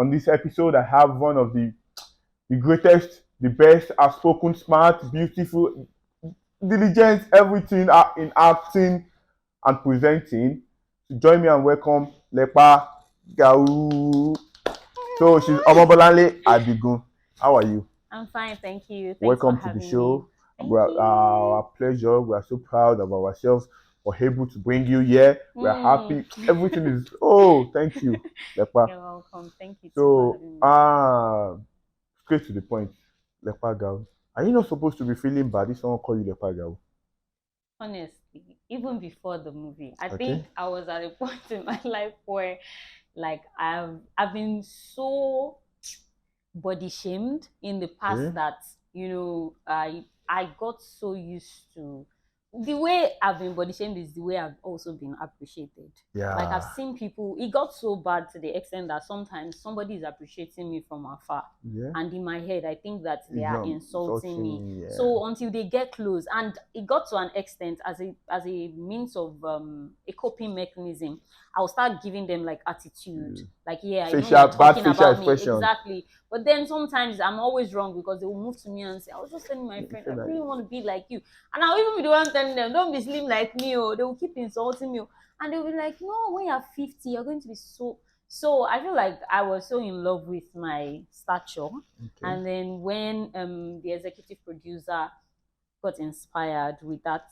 On this episode, I have one of the greatest, the best, outspoken, smart, beautiful, diligent, everything in acting and presenting. To join me and welcome Lepa Gau. So she's OMOBOLANLE ADIGUN. How are you? I'm fine, thank you. Thanks for Welcome to the having me. show. Thank Our you. pleasure. We are so proud of ourselves for able to bring you here. We are Mm. happy. Everything is thank you, Lepa. You're welcome. Thank you too for So having me. straight to the point, Lepa Gau. Are you not supposed to be feeling bad if someone call you Lepa Gau? Honestly, even before the movie, I Okay. think I was at a point in my life where like I've been so body shamed in the past Okay. that I got so used to the way I've been body shamed is the way I've also been appreciated. Like I've Yeah. seen people, it got so bad to the extent that sometimes somebody is appreciating me from afar. Yeah. And in my head, I think that they It's are not insulting me. insulting. Yeah. So until they get close, and it got to an extent as a means of a coping mechanism, I'll start giving them like attitude. Like, yeah, I know you're Bad talking facial about me. expression. Exactly. But then sometimes I'm always wrong because they will move to me and say, I was just telling my You friend, say I that. really want to be like you. And I'll even be the one telling them, don't be slim like me. Oh, they will keep insulting me. And they'll be like, no, when you're 50, you're going to be so. So I feel like I was so in love with my stature. Okay. And then when the executive producer got inspired with that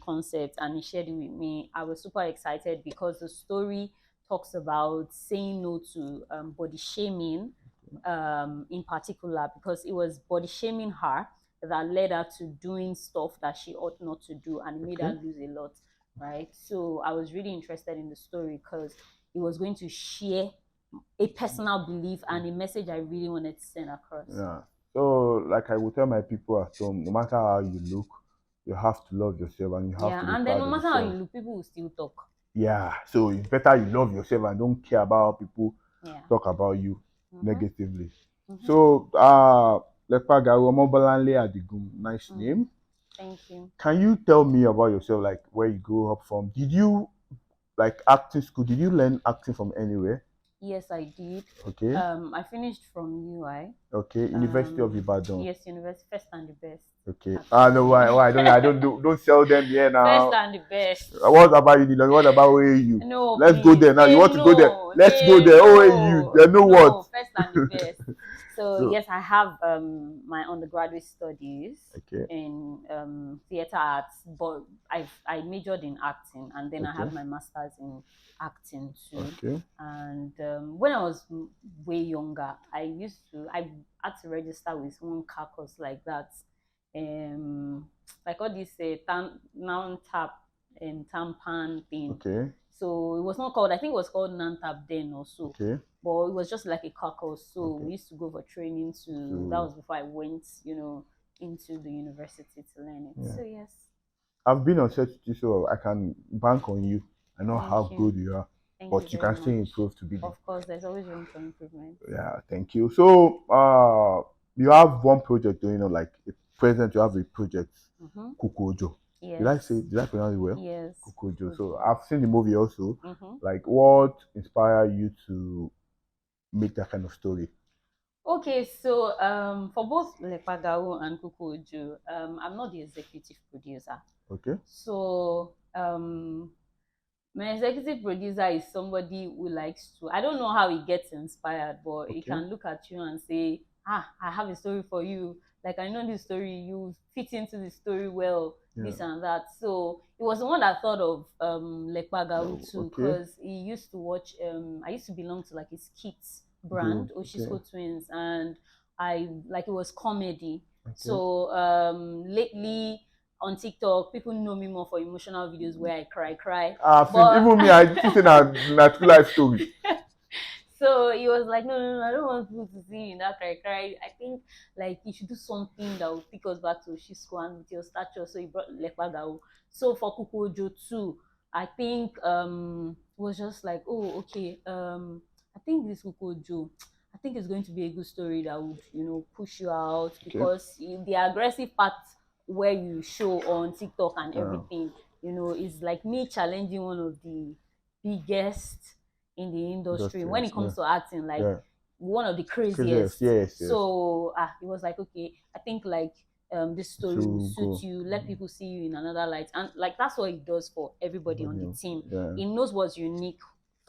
concept and he shared it with me, I was super excited because the story talks about saying no to body shaming in particular, because it was body shaming her that led her to doing stuff that she ought not to do and made Okay. her lose a lot, right? So I was really interested in the story because it was going to share a personal belief and a message I really wanted to send across. Yeah. So, like I will tell my people at home, no matter how you look, you have to love yourself and you have Yeah, to be and then proud no of matter how you yourself. look, people will still talk. Yeah. So it's better you love yourself and don't care about how people Yeah. talk about you Mm-hmm. negatively. Mm-hmm. So, Lepa Gau OMOBOLANLE ADIGUN, nice Mm. name. Thank you. Can you tell me about yourself, like where you grew up from? Did you like acting school? Did you learn acting from anywhere? Yes, I did. Okay. I finished from UI. Okay. University of Ibadan. Yes, university first and the best. Okay. No, Actually, why? Don't sell them here first now. and the best. What about you? What about OAU? No, Let's go please there now. You say want to go there? no. Let's go Say there. OAU. no. They know what? No, first and the best. So So yes, I have my undergraduate studies okay, in theater arts, but I majored in acting, and then I okay, have my masters in acting too. okay, And when I was way younger, I had to register with one caucus like that, like all this noun tap and tampan thing. okay, So it was not called, I think it was called Nantap then also. okay. But it was just like a caucus. So Okay. we used to go for training that So was before I went, into the university to learn it. yeah, So yes. I've been on set with you, so I can bank on you. I know Thank how you. good you are, Thank you but you very can still much. improve to be the. Of course, there's always room for improvement. Yeah, thank you. So you have one project going on, like at present you have a project, Mm-hmm. Kukuojo. Yes. Did I pronounce it well? Yes. Kukuojo. So I've seen the movie also. Mm-hmm. Like, what inspired you to make that kind of story? Okay, so for both Lepagao and Kukuoju, I'm not the executive producer. Okay. So my executive producer is somebody who likes to, I don't know how he gets inspired, but he Okay. can look at you and say, I have a story for you. Like, I know this story, you fit into the story well, Yeah. this and that. So it was the one that thought of Lekpagao Oh, too, okay. because he used to watch, I used to belong to like his kids Good. brand, Okay. Oshisko Twins, and I like it was comedy. Okay. So lately on TikTok, people know me more for emotional videos where I cry. But Even me, I think that true life story. so he was like, no, I don't want people to see in that cry. I think like you should do something that will take us back to Shisco and with your stature. So he brought Lekwadao. So for Kukojo too, I think it was just like, oh, okay, I think this Kukojo, I think it's going to be a good story that would, push you out, Okay. because the aggressive part where you show on TikTok and Yeah. everything, is like me challenging one of the biggest in the industry Industry. when it Yeah. comes to acting. Like, Yeah. one of the Craziest. craziest. Yes, yes. So it was like, okay, I think like this story will To suit go. you, let people see you in another light. And like that's what it does for everybody on the team. Yeah. It knows what's unique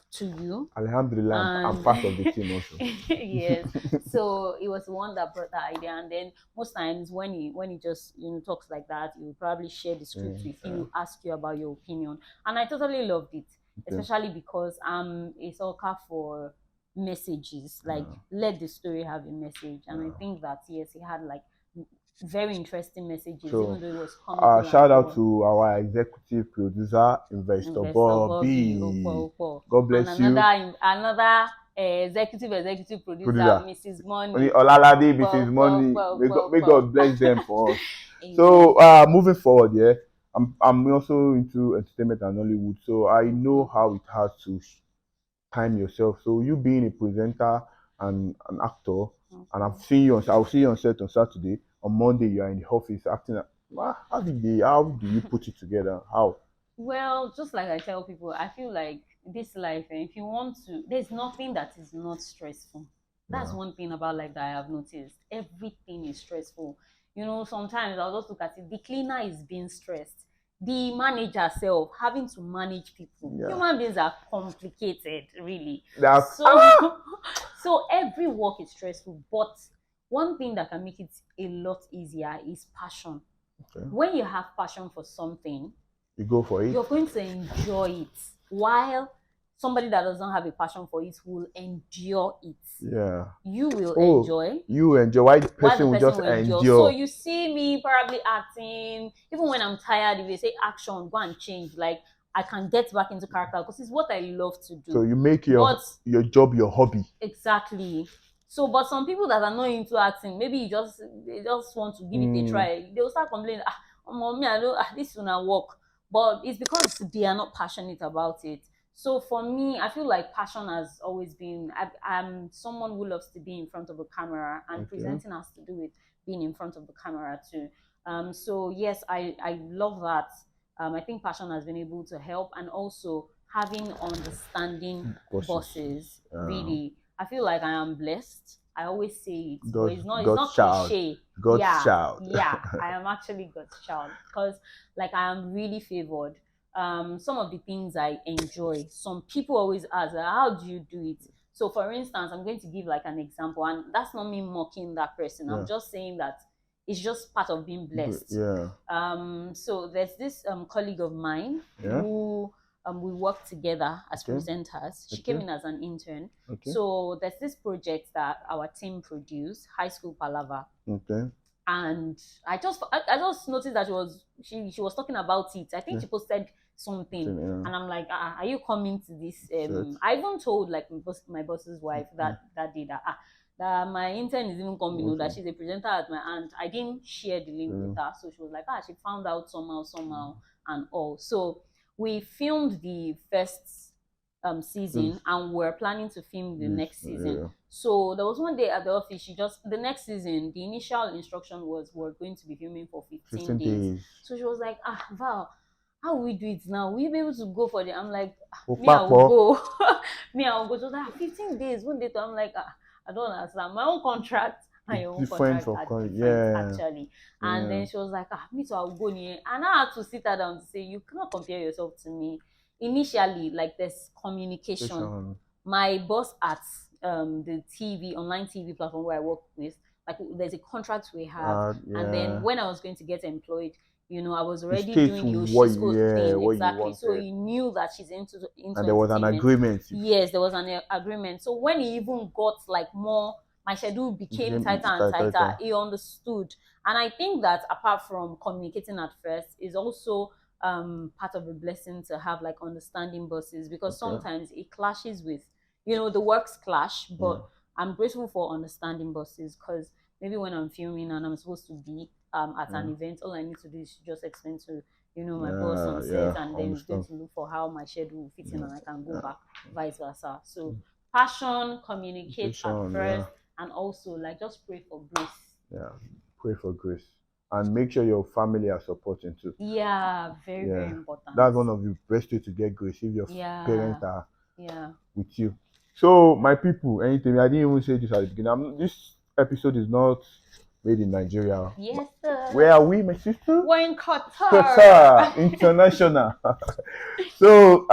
to you. Alhamdulillah, I'm And part of the team also. yes, so it was the one that brought the idea. And then most times when he just talks like that, he will probably share the script with you, ask you about your opinion. And I totally loved it, especially because I'm a sucker for messages, like let the story have a message. And I think that yes, he had like very interesting messages, So, even though it was comical. shout out And to our executive producer, Investor Investor Bobby. Bobby. God bless and you. another executive producer, Mrs. Money. Olalade, Mrs. Money. May God bless them for us. So, moving forward, yeah, I'm also into entertainment and Hollywood, so I know how it has to time yourself. So you being a presenter and an actor, and I'll see you on set on Saturday. On Monday, you are in the office acting. How do you put it together? How? Well, just like I tell people, I feel like this life, if you want to, there's nothing that is not stressful. That's one thing about life that I have noticed. Everything is stressful. Sometimes I'll just look at it. The cleaner is being stressed. The manager self having to manage people. Human beings are complicated, really. So every work is stressful. But one thing that can make it a lot easier is passion. When you have passion for something, you go for it. You're going to enjoy it, while somebody that doesn't have a passion for it will endure it. Yeah. You will enjoy. You enjoy. Why the person will just endure? So you see me probably acting, even when I'm tired, if they say action, go and change. Like I can get back into character because it's what I love to do. So you make your job your hobby. Exactly. So, but some people that are not into acting, maybe they just want to give it a try. They'll start complaining, mommy, I don't, this will not work. But it's because they are not passionate about it. So for me, I feel like passion has always been, I'm someone who loves to be in front of a camera, and presenting has to do with being in front of the camera too. So yes, I love that. I think passion has been able to help, and also having understanding bosses, really. I feel like I am blessed. I always say it, but it's not cliche. God's child. Yeah, I am actually God's child, because like I am really favored. Some of the things I enjoy, some people always ask, how do you do it? So for instance, I'm going to give like an example, and that's not me mocking that person. I'm just saying that it's just part of being blessed. So there's this colleague of mine who we worked together as presenters. She came in as an intern. So there's this project that our team produced, High School Palava. And I just noticed that she was talking about it. I think she posted something, and I'm like, are you coming to this? I even told like my boss's wife that day that my intern is even coming, that she's a presenter at my aunt. I didn't share the link with her, so she was like, she found out somehow and all. So we filmed the first season, and we're planning to film the next season. So there was one day at the office, the next season, the initial instruction was we're going to be filming for 15 days. So she was like, Val, how will we do it now? Will you be able to go for it? I'm like, me, I will go. Me, I will go. So that 15 days, one day, I'm like, I don't understand. My own contract and your own contract are different, actually. And then she was like, me too, I'll go near. And I had to sit her down to say, you cannot compare yourself to me. Initially, like there's communication. My boss at the online TV platform where I work with, like there's a contract we have. And then when I was going to get employed, I was already doing the Oshisko thing. Exactly. So he knew that she's into and there was an agreement. Yes, there was an agreement. So when he even got like more, my schedule became tighter and tighter. He understood. And I think that apart from communicating at first, is also part of a blessing to have like understanding bosses, because sometimes it clashes with, the works clash, but I'm grateful for understanding bosses, because maybe when I'm filming and I'm supposed to be at an event, all I need to do is just explain to my boss on set, and then he's going to look for how my schedule will fit in, and I can go back, vice versa. So passion, communicate at first, and also like just pray for grace. Pray for grace, and make sure your family are supporting too. Very, very important. That's one of the best way to get grace, if your parents are with you. So my people, anything I didn't even say this at the beginning. This episode is not made in Nigeria. Yes, sir. Where are we, my sister? We're in Qatar. Qatar International. So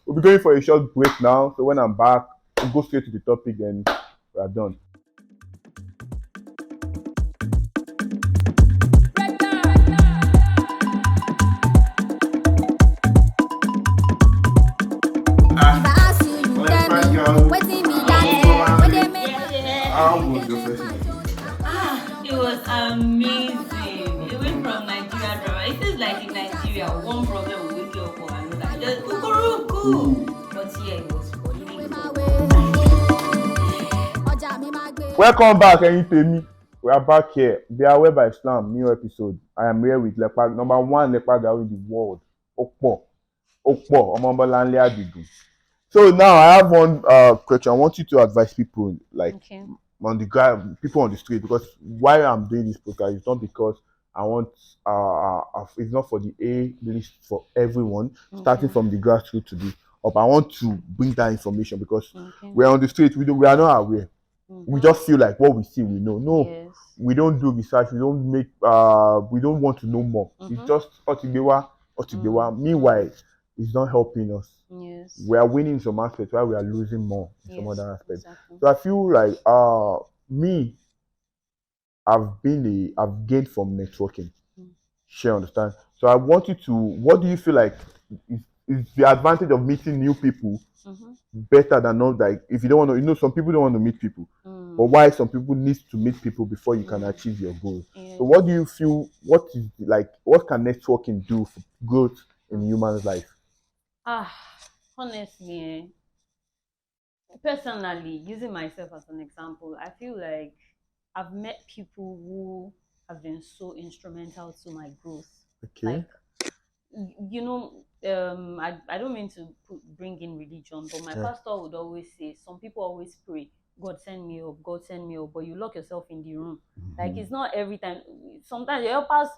we'll be going for a short break now. So when I'm back, we'll go straight to the topic and we are done. How was your first night? It was amazing. Even from Nigeria drama. It feels like in Nigeria, one problem will wake you up for another. Just kukuruku. But yeah, it was really good. Welcome back, Temi. We are back here. BeAwareBYSLAM, new episode. I am here with Leopard, number one Leopard in the world. Okpo, OMOBOLANLE ADIGUN. So now I have one question. I want you to advise people, like on the ground, people on the street, because why I'm doing this podcast is not because I want it's not for the A list for everyone, starting from the grassroots to the up. I want to bring that information because we're on the street, we are not aware. We just feel like what we see we know. No, we don't do research, we don't want to know more. It's just otibewa. Meanwhile, it's not helping us. Yes. We are winning some aspects while we are losing more in some other aspects. Exactly. So I feel like me, I've gained from networking. Sure, understand. So I want you to, what do you feel like is the advantage of meeting new people better than not, like if you don't want to, some people don't want to meet people, but why some people need to meet people before you can achieve your goals. So what do you feel, what can networking do for growth in human's life? Honestly, personally, using myself as an example, I feel like I've met people who have been so instrumental to my growth. Okay. Like, I don't mean to bring in religion, but my pastor would always say, some people always pray, God send me up, God send me up, but you lock yourself in the room. Like, it's not every time. Sometimes your helpers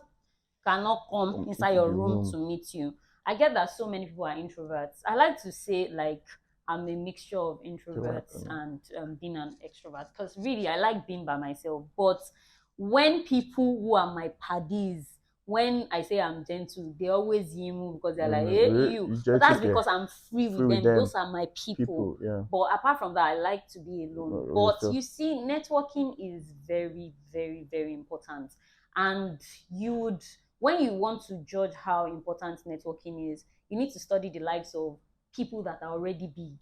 cannot come inside your room to meet you. I get that so many people are introverts. I like to say, like, I'm a mixture of introverts and being an extrovert, because really I like being by myself. But when people who are my paddies, when I say I'm gentle, they always yimu because they're like, hey, you. But that's because I'm free with them. Those are my people. But apart from that, I like to be alone. But you see, networking is very, very, very important. And when you want to judge how important networking is, you need to study the lives of people that are already big.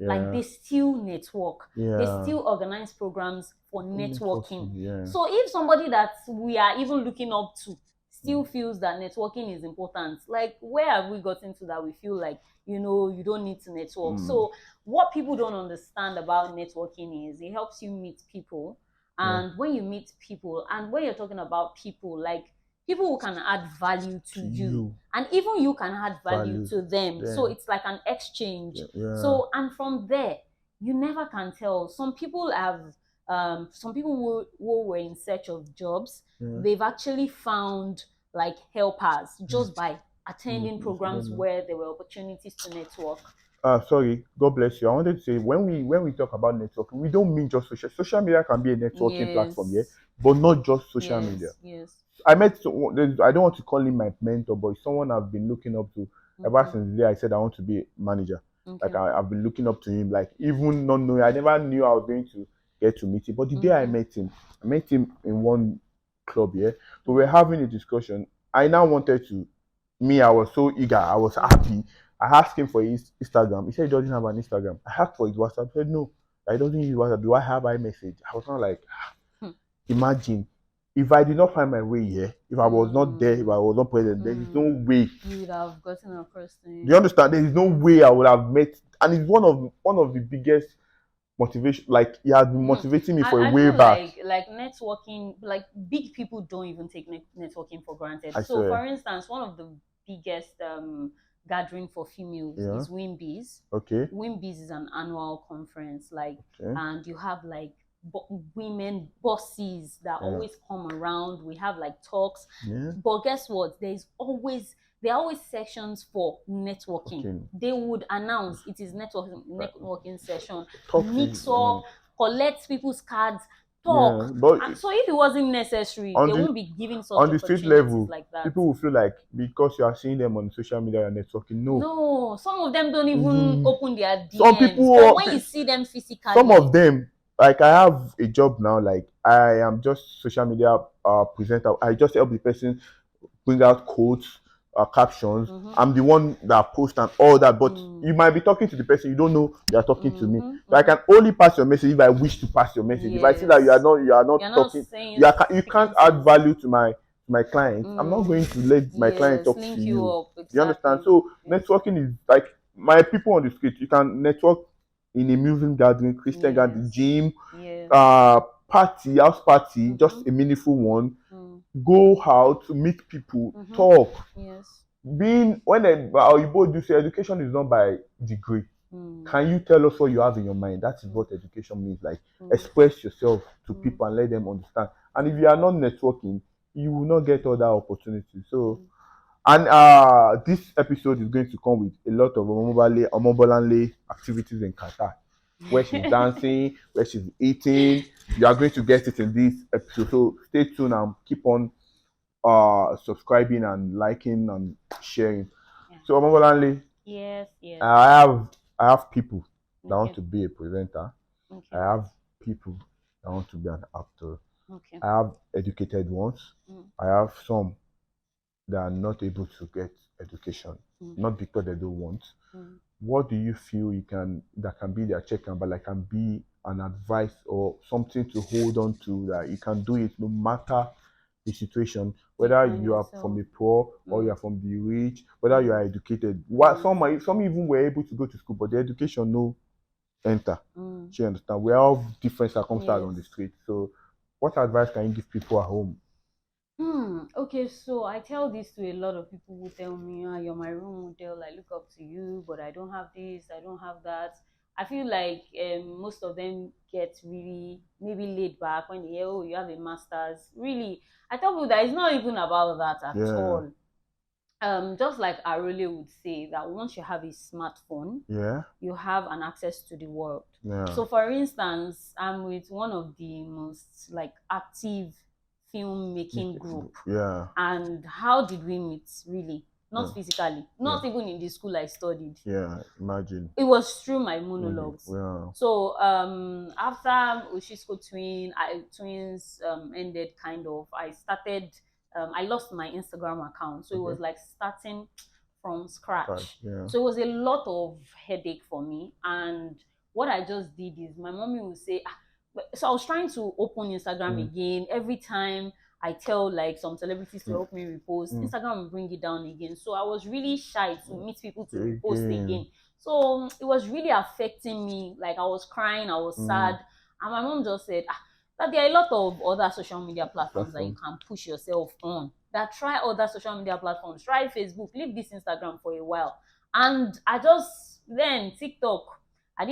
Like, they still network. They still organize programs for networking. So if somebody that we are even looking up to still feels that networking is important, like, where have we gotten to that we feel like, you don't need to network? So what people don't understand about networking is it helps you meet people. And when you meet people, and when you're talking about people, like, people who can add value to you, and even you can add value to them. So it's like an exchange. So, and from there, you never can tell. Some people who were in search of jobs, they've actually found like helpers just by attending programs where there were opportunities to network. Sorry, God bless you. I wanted to say, when we talk about networking, we don't mean just social media can be a networking platform, but not just social media. I met I don't want to call him my mentor, but someone I've been looking up to ever since the day I said I want to be a manager. Like, I've been looking up to him, like, even not knowing, I never knew I was going to get to meet him. But the day I met him in one club here. So we're having a discussion. I now wanted to, I was so eager, I was happy. I asked him for his Instagram. He said he doesn't have an Instagram. I asked for his WhatsApp. He said no, I don't use WhatsApp. Do I have iMessage? I was not like, imagine if I did not find my way here, if I was not there, if I was not present, there is no way you would have gotten across to him. Do you understand? There is no way I would have met, and it's one of the biggest motivation. Like, he has been motivating me for a way back. Like networking, like, big people don't even take networking for granted. For instance, one of the biggest gathering for females is WIMBIZ. Okay. WIMBIZ is an annual conference, like, and you have like women bosses that Yeah. always come around. We have like talks. Yeah. But guess what? There are always sessions for networking. Okay. They would announce it is networking session, Talk to mix up, collect people's cards, yeah, talk. but And so if it wasn't necessary, on they the won't be giving such on the street opportunities level, like that. people will feel like because you are seeing them on social media and networking. No, No, some of them don't even even open their some DMs. But people, when you see them some of physically, them, like I have a job now. Like I am just social media presenter. I just help the person bring out quotes, captions. I'm the one that post and all that. But you might be talking to the person, you don't know you are talking to me. So I can only pass your message if I wish to pass your message. If I see that yes, you are not you're not talking, saying you can't speaking add sense. value to my client. I'm not going to let my client Yes, talk to link you you. up You understand? exactly. So Yes, networking is like my people on the street. You can network in a music gathering, Christian gathering, yes, gym, yes. party, house party, just a meaningful one. Go out, meet people, talk. Yes. Being when you both do say education is not by degree. Can you tell us what you have in your mind? That is what education means. Like express yourself to people and let them understand. And if you are not networking, you will not get other opportunities. So and this episode is going to come with a lot of Omobolanle activities in Qatar, where she's dancing, where she's eating. You are going to get it in this episode. So stay tuned and keep on subscribing and liking and sharing. Yeah. So Omobolanle, Yes, yes. I have people that want Okay, to be a presenter. I okay, have people that want to be an actor. okay. I have educated ones. Mm, I have some that are not able to get education, mm, not because they don't want. mm. What do you feel you can that can be their check and but like can be an advice or something to hold on to that you can do it no matter the situation, You whether find you are from yourself. the poor or you Mm, are from the rich, whether you are educated. What some even were able to go to school, but the education no enter. mm. Do you understand? We all have different circumstances Yes. on the street. So what advice can you give people at home? Okay, so I tell this to a lot of people who tell me, you're my role model, I look up to you, but I don't have this, I don't have that. I feel like most of them get really maybe laid back when they hear, oh, you have a master's. Really, I tell people that it's not even about that at Yeah. all. Just like Arole would say, that once you have a smartphone, Yeah. you have an access to the world. Yeah. So, for instance, I'm with one of the most like active filmmaking group. Yeah. And how did we meet? Really, not Yeah. physically, not even in the school I studied. Yeah. Imagine. It was through my monologues. Yeah. So after Oshisko twins ended, kind of, I started. I lost my Instagram account, so it was like starting from scratch. Yeah. So it was a lot of headache for me. And what I just did is my mommy would say, so I was trying to open Instagram again. Every time I tell like some celebrities to help me repost, Instagram will bring it down again. So I was really shy to meet people to repost again. So it was really affecting me. Like I was crying, I was sad. And my mom just said, that there are a lot of other social media platforms that you can push yourself on. That try other social media platforms, try Facebook, leave this Instagram for a while. And I just then TikTok, I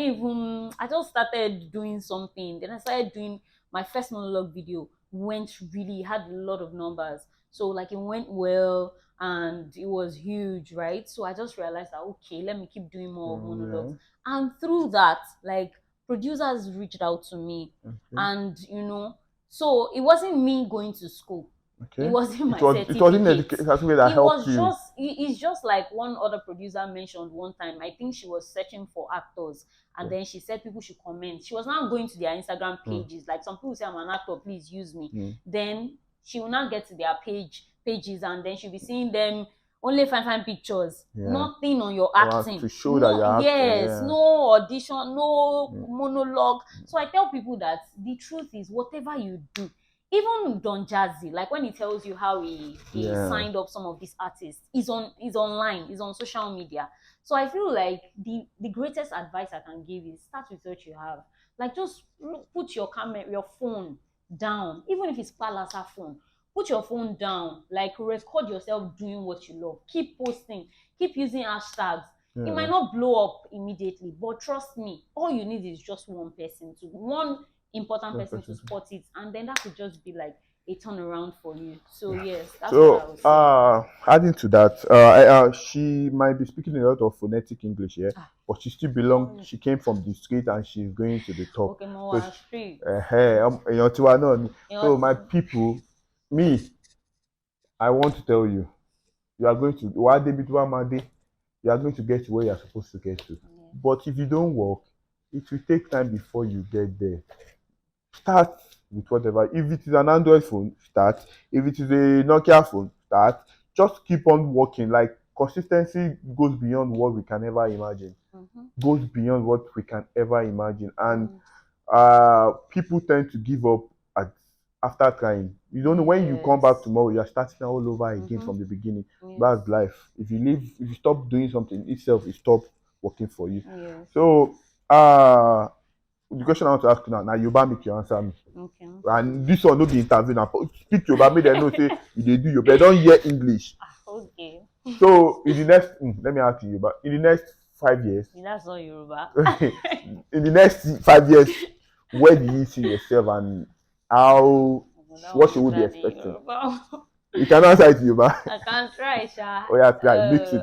just started doing something. Then I started doing my first monologue video, went really, had a lot of numbers. So like it went well and it was huge, right? So I just realized that okay, let me keep doing more monologues. And through that, like producers reached out to me. And so it wasn't me going to school. It wasn't my It was in certificate. education that It helped was you. it's just like one other producer mentioned one time. I think she was searching for actors, and then she said people should comment. She was now going to their Instagram pages. Like some people say, I'm an actor, please use me. Then she will now get to their pages, and then she'll be seeing them only fine pictures, nothing on your acting. To show that you're acting. Yes, no audition, no monologue. So I tell people that the truth is, whatever you do, even Don Jazzy, like when he tells you how he signed up some of these artists, is online, is on social media. So I feel like the greatest advice I can give is start with what you have. Like just put your phone down, even if it's Palasa phone. Put your phone down, like record yourself doing what you love. Keep posting, keep using hashtags. It might not blow up immediately, but trust me, all you need is just one person to one important person to spot it, and then that could just be like a turnaround for you. So yes, that's what I So, would say. adding to that, she might be speaking a lot of phonetic English here, but she still belongs. She came from the street and she's going to the top. Okay, So, more street. Tiwa náà ni. So, my people, me, I want to tell you, you are going to wá débi tó bá máa dé, you are going to get to where you are supposed to get to. But if you don't work, it will take time before you get there. Start with whatever. If it is an Android phone, start. If it is a Nokia phone, start. Just keep on working. Like consistency goes beyond what we can ever imagine. Goes beyond what we can ever imagine. And people tend to give up at after trying. You don't know when you come back tomorrow, you're starting all over again from the beginning. That's life. If you stop doing something itself, it stop working for you. So the question I want to ask you now Yoruba make you answer me. Okay. And this one no be interview now. Speak Yoruba, make them know say you dey do Yoruba. They don't hear English. Okay. So in the next, let me ask you Yoruba. In the next 5 years. That's not Yoruba. In the next 5 years, where do you see yourself and how? What should we be expecting? You can answer it Yoruba. I can try, Sha. Oh yeah, try. Mix it.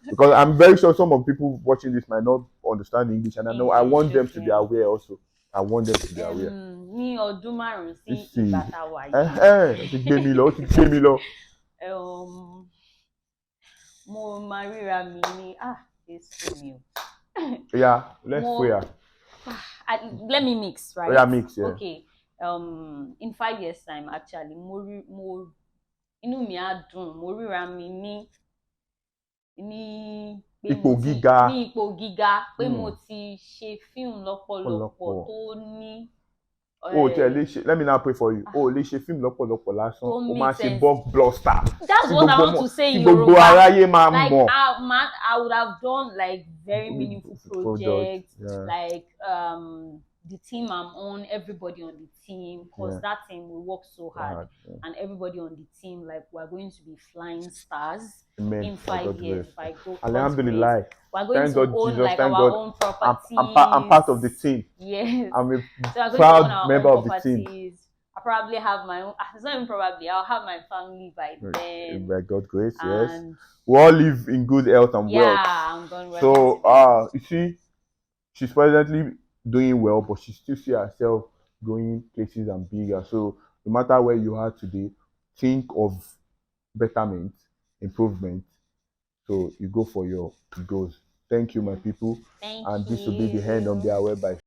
Because I'm very sure some of the people watching this might not understand English, and I know I want them to be aware also. I want them to be aware. Ní ọdún márùn-ún sí ìgbà tá a wà yìí. Ó ti gbé mi lọ. Mo máa ríra mi ní Jésù mi o. Yeah, let's pray. Let me mix, right? Yeah, mix, yeah. Okay. In 5 years time, actually, inú mi á dùn, mo ríra mi ní ipò gíga pé mo ti ṣe fíìmù lọ́pọ̀lọpọ̀ tó ní. Let me now pray for you. Lè ṣe fíìmù lọ́pọ̀lọpọ̀ lásán. Ó máa ṣe blockbuster. That's what I want to say in Yoruba. Gbogbo aráyé máa mọ̀. I would have done like very meaningful projects, like the team I'm on, everybody on the team, because that team we work so hard, and everybody on the team, like we're going to be flying stars. Amen. In 5 years. If I go, Alhamdulillah. We're going to own like our own properties. I'm part of the team. Yes. I'm a proud member of the team. I probably have my own. It's not even probably. I'll have my family by then. By God's grace, yes. We all live in good health and wealth. Yeah, I'm done with So, you see, she's presently doing well, but she still see herself going places and bigger. So, no matter where you are today, think of betterment, improvement. So, you go for your goals. Thank you, my people. Thank and you. This will be the end of BeAwareBYSLAM.